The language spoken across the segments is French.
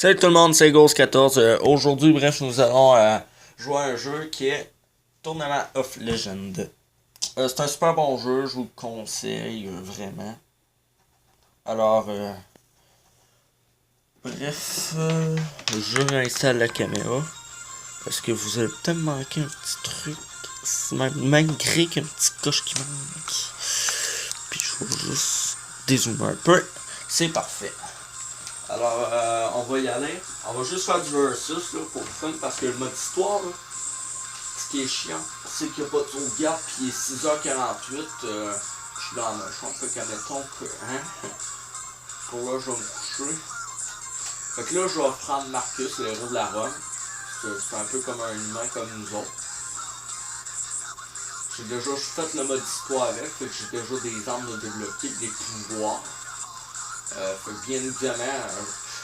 Salut tout le monde, c'est Ghost14. Aujourd'hui, bref, nous allons jouer à un jeu qui est Tournament of Legend. C'est un super bon jeu, je vous le conseille vraiment. Alors, bref, je réinstalle la caméra parce que vous allez peut-être manquer un petit truc, malgré qu'il y a un petit coche qui manque. Puis je vais juste dézoomer un peu, c'est parfait. Alors, on va y aller. On va juste faire du versus là, pour le fun parce que le mode histoire, là, ce qui est chiant, c'est qu'il n'y a pas de sauvegarde. Puis il est 6h48. Je suis dans ma chambre. Fait qu'admettons que. Hein, pour là, je vais me coucher. Fait que là, je vais prendre Marcus, le héros de la Rome. C'est un peu comme un humain comme nous autres. J'ai déjà fait le mode histoire avec. Fait que j'ai déjà des armes de débloquer, des pouvoirs. Fait que bien évidemment,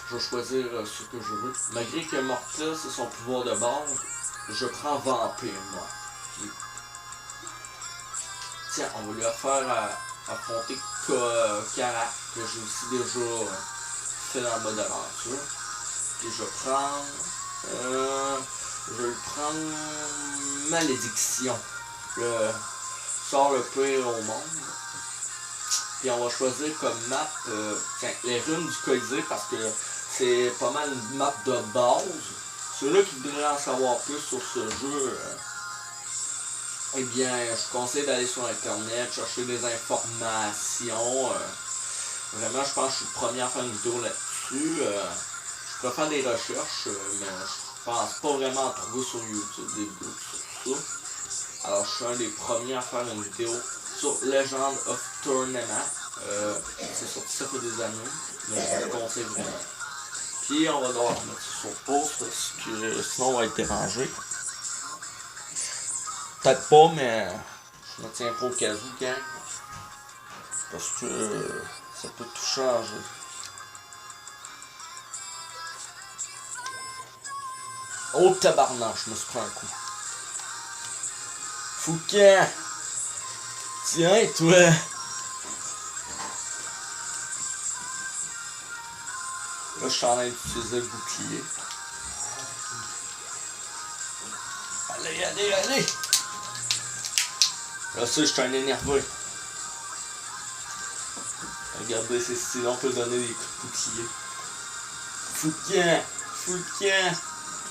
je vais choisir ce que je veux. Malgré que Mortel, c'est son pouvoir de base, je prends Vampire, moi. Puis, tiens, on va lui faire affronter Karak, que j'ai aussi déjà fait dans le mode aventure. Puis je vais le prendre Malédiction. Le sort le pire au monde. Puis on va choisir comme map les runes du Colisée parce que c'est pas mal une map de base. Ceux-là qui voudraient en savoir plus sur ce jeu, eh bien, je conseille d'aller sur internet, chercher des informations. Vraiment, je pense que je suis le premier à faire une vidéo là-dessus. Je peux faire des recherches, mais je pense pas vraiment en trouver sur YouTube des vidéos sur ça. Alors, je suis un des premiers à faire une vidéo sur Legend of Tournament. C'est sorti ça fait des années, mais je vous le conseille vraiment. Puis on va devoir mettre ça sur pause parce que sinon on va être dérangé. Peut-être pas, mais je me tiens pas au cas où, gang. Parce que ça peut tout changer. Oh tabarnak, je me suis pris un coup. Fouquin! Tiens, toi! Là, je suis en train d'utiliser le bouclier. Allez, allez, allez! Là, ça, je suis un énervé. Regardez, c'est stylé, on peut donner des coups de bouclier. Fouquin! Fouquin!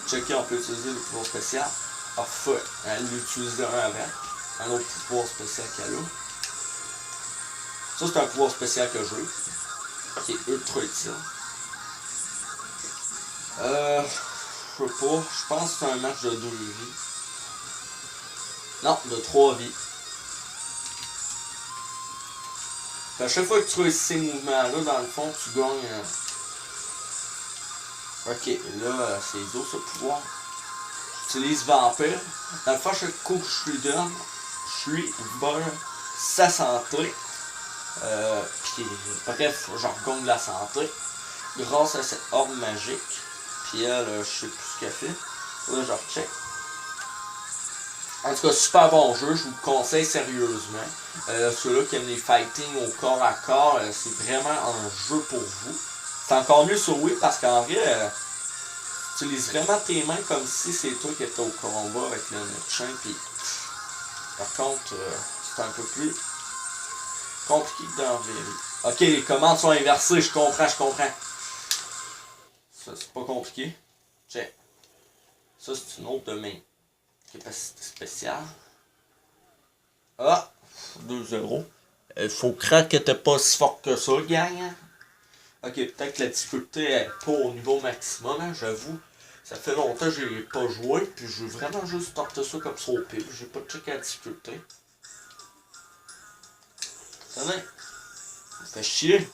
Checker, on peut utiliser le pouvoir spécial. Enfin, elle l'utilise un avant. Un autre pouvoir spécial qu'elle a. Ça, c'est un pouvoir spécial que j'ai. Qui est ultra utile. Je sais pas. Je pense que c'est un match de 2 vies. Non, de 3 vies. Fait à chaque fois que tu réussis ces mouvements-là, dans le fond, tu gagnes. Ok, là, c'est idiot ce pouvoir. J'utilise Vampire. Dans le fond, chaque coup que je lui donne, je lui vole sa santé. Puis, bref, j'en gagne de la santé. Grâce à cette orbe magique. Puis elle, je sais plus ce qu'elle fait. Là, je recheck. En tout cas, super bon jeu, je vous le conseille sérieusement. Ceux-là qui aiment les fighting au corps à corps, c'est vraiment un jeu pour vous. C'est encore mieux sur Wii parce qu'en vrai, tu utilises vraiment tes mains comme si c'est toi qui étais au combat avec le médecin. Puis, par contre, c'est un peu plus compliqué que dans VR. Ok, les commandes sont inversées, je comprends. Ça, c'est pas compliqué. Check. Ça, c'est une autre de mes capacités spéciales. Ah, 2-0. Il faut craindre que t'es pas si fort que ça, gang. Ok, peut-être que la difficulté est pas au niveau maximum, hein, j'avoue. Ça fait longtemps que j'ai pas joué, puis je veux vraiment juste tenter ça comme ça au pire. J'ai pas checké la difficulté. Tenez, ça fait chier.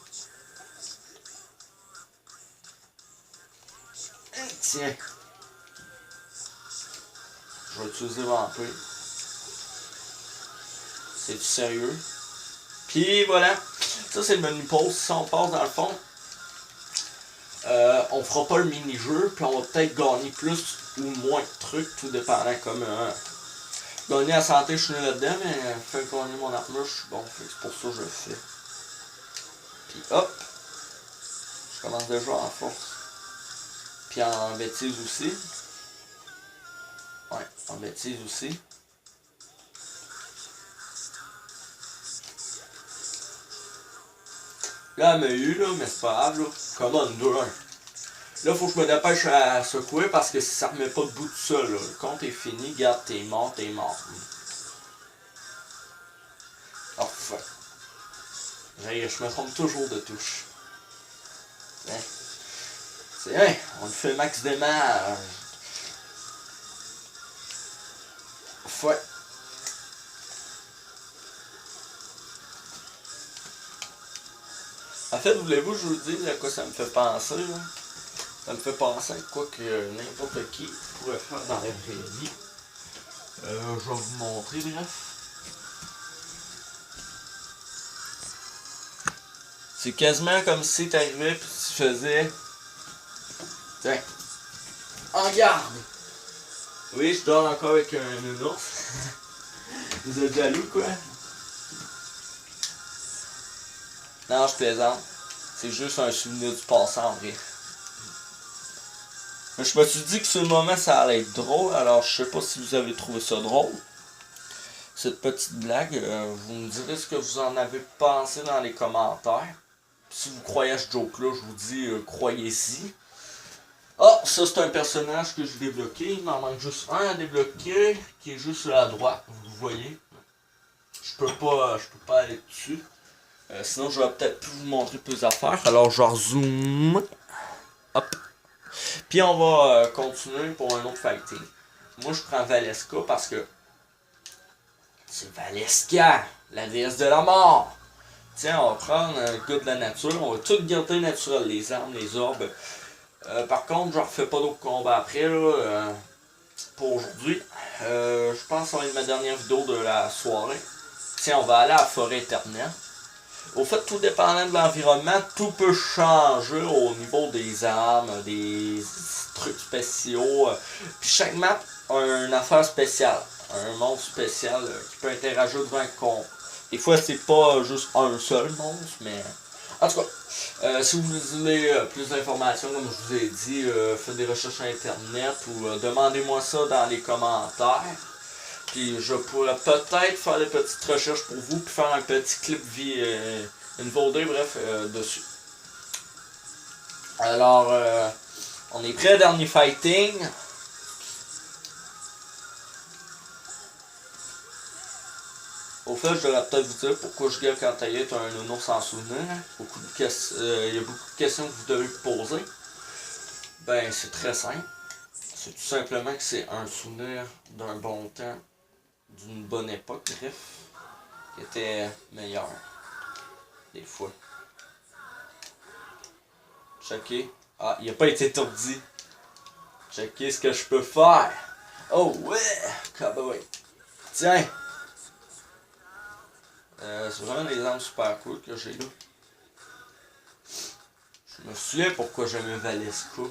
Tiens. Je vais utiliser Vampire. C'est du sérieux. Puis voilà. Ça, c'est le menu pause. Si on passe dans le fond, on fera pas le mini-jeu. Puis on va peut-être gagner plus ou moins de trucs, tout dépendant. Comme gagner la santé, je suis nul là-dedans. Mais faire gagner mon armure, je suis bon. C'est pour ça que je le fais. Puis hop. Je commence déjà en force. Puis en bêtise aussi. Ouais, en bêtise aussi. Là, elle m'a eu, là, mais c'est pas grave, là. Comment, 2-1. Là, faut que je me dépêche à secouer parce que si ça remet pas debout tout ça, là, le compte est fini, garde, t'es mort, t'es mort. Oh, fuck. Je me trompe toujours de touche. Hein? C'est hein, on le fait max des mains. Fuck. En fait, voulez-vous que je vous dise à quoi ça me fait penser, là? Ça me fait penser à quoi que n'importe qui pourrait faire dans la vraie vie. Je vais vous montrer, bref. C'est quasiment comme si t'arrivais et tu faisais... Tiens, en garde! Oui, je dors encore avec un nounours. Vous êtes jaloux, quoi? Non, je plaisante. C'est juste un souvenir du passé, en vrai. Mais je me suis dit que sur le moment, ça allait être drôle. Alors, je sais pas si vous avez trouvé ça drôle. Cette petite blague. Vous me direz ce que vous en avez pensé dans les commentaires. Si vous croyez à ce joke-là, je vous dis, croyez-y. Ah, ça c'est un personnage que j'ai débloqué. Il m'en manque juste un à débloquer, qui est juste à droite. Vous voyez. Je peux pas aller dessus. Sinon, je vais peut-être plus vous montrer plus d'affaires. Alors, je rezoome. Hop. Puis, on va continuer pour un autre fighting. Moi, je prends Valeska parce que c'est Valeska, la déesse de la mort. Tiens, on va prendre un gars de la nature. On va tout garder naturel, les armes, les orbes. Par contre, je ne refais pas d'autres combats après, là, pour aujourd'hui. Je pense que ça va être ma dernière vidéo de la soirée. Tiens, on va aller à la forêt éternelle. Au fait, tout dépendant de l'environnement, tout peut changer au niveau des armes, des trucs spéciaux. Puis chaque map a une affaire spéciale, un monstre spécial qui peut interagir devant le compte. Des fois, c'est pas juste un seul monstre, mais... En tout cas, si vous voulez plus d'informations, comme je vous ai dit, faites des recherches sur Internet ou demandez-moi ça dans les commentaires. Puis je pourrais peut-être faire des petites recherches pour vous, puis faire un petit clip une VOD, bref, dessus. Alors, on est prêt, dernier fighting. Au fait, je devrais peut-être vous dire pourquoi je gueule quand t'as un nounours sans souvenir. Il y a beaucoup de questions que vous devez vous poser. Ben, c'est très simple. C'est tout simplement que c'est un souvenir d'un bon temps, d'une bonne époque, bref, qui était meilleur. Des fois. Checker. Ah, il n'a pas été étourdi. Checker ce que je peux faire. Oh ouais! Cowboy. Tiens! C'est vraiment des armes super cool que j'ai là. Je me souviens pourquoi j'aimais Valeska.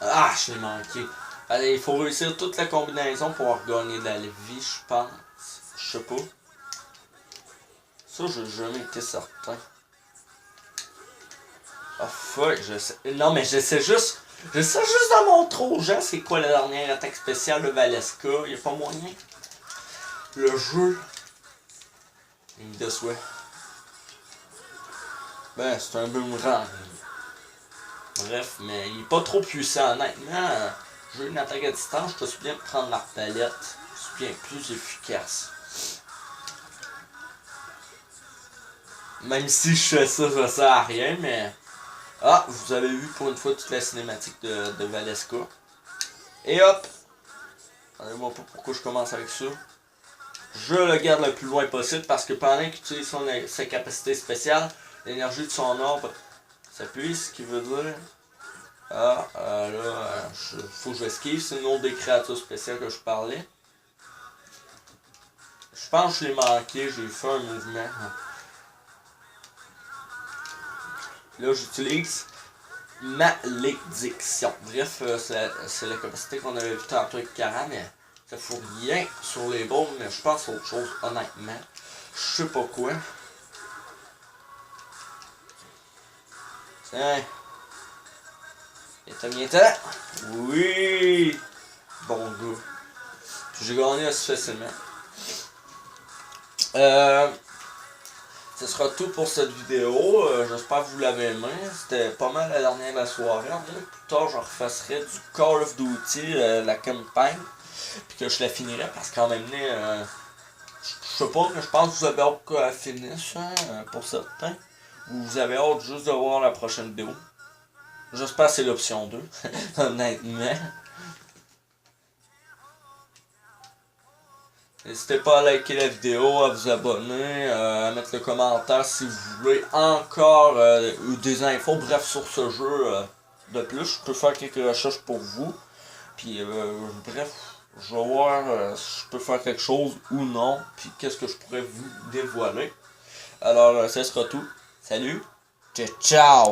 Ah, je l'ai manqué. Allez, il faut réussir toute la combinaison pour gagner de la vie, je pense. Je sais pas. Ça, j'ai jamais été certain. Ah fuck, je sais. Non, mais je sais juste de montrer aux gens c'est quoi la dernière attaque spéciale de Valeska. Y a pas moyen. Le jeu, il me déçoit. Ben, c'est un boomerang. Bref, mais il est pas trop puissant, honnêtement. J'ai une attaque à distance, je suis bien de prendre l'arbalète. Je suis bien plus efficace. Même si je fais ça, ça sert à rien, mais... Ah, vous avez vu pour une fois toute la cinématique de Valeska. Et hop! Regardez-moi pas pourquoi je commence avec ça. Je le garde le plus loin possible parce que pendant qu'il utilise sa capacité spéciale, l'énergie de son orbe s'appuie, ce qui veut dire... Ah, là, faut que j'esquive, c'est une autre des créatures spéciales que je parlais. Je pense que je l'ai manqué, j'ai fait un mouvement. Là, j'utilise Malédiction. Bref, c'est la capacité qu'on avait vu tantôt avec Kara, mais Ça fout rien sur les baumes, mais je pense à autre chose, honnêtement. Je sais pas quoi. Tiens. Viens-t'en. Oui! Bon gars. J'ai gagné assez facilement. Ce sera tout pour cette vidéo. J'espère que vous l'avez aimé. C'était pas mal la dernière de la soirée. Plus tard, je refacerai du Call of Duty, la campagne. Puis que je la finirai parce qu'en même temps, je sais pas, mais je pense que vous avez hâte qu'elle finisse, pour certains. Ou vous avez hâte juste de voir la prochaine vidéo. J'espère que c'est l'option 2, honnêtement. N'hésitez pas à liker la vidéo, à vous abonner, à mettre le commentaire si vous voulez encore des infos, bref, sur ce jeu de plus. Je peux faire quelques recherches pour vous. Puis, bref, je vais voir si je peux faire quelque chose ou non. Puis, qu'est-ce que je pourrais vous dévoiler. Alors, ça sera tout. Salut, ciao!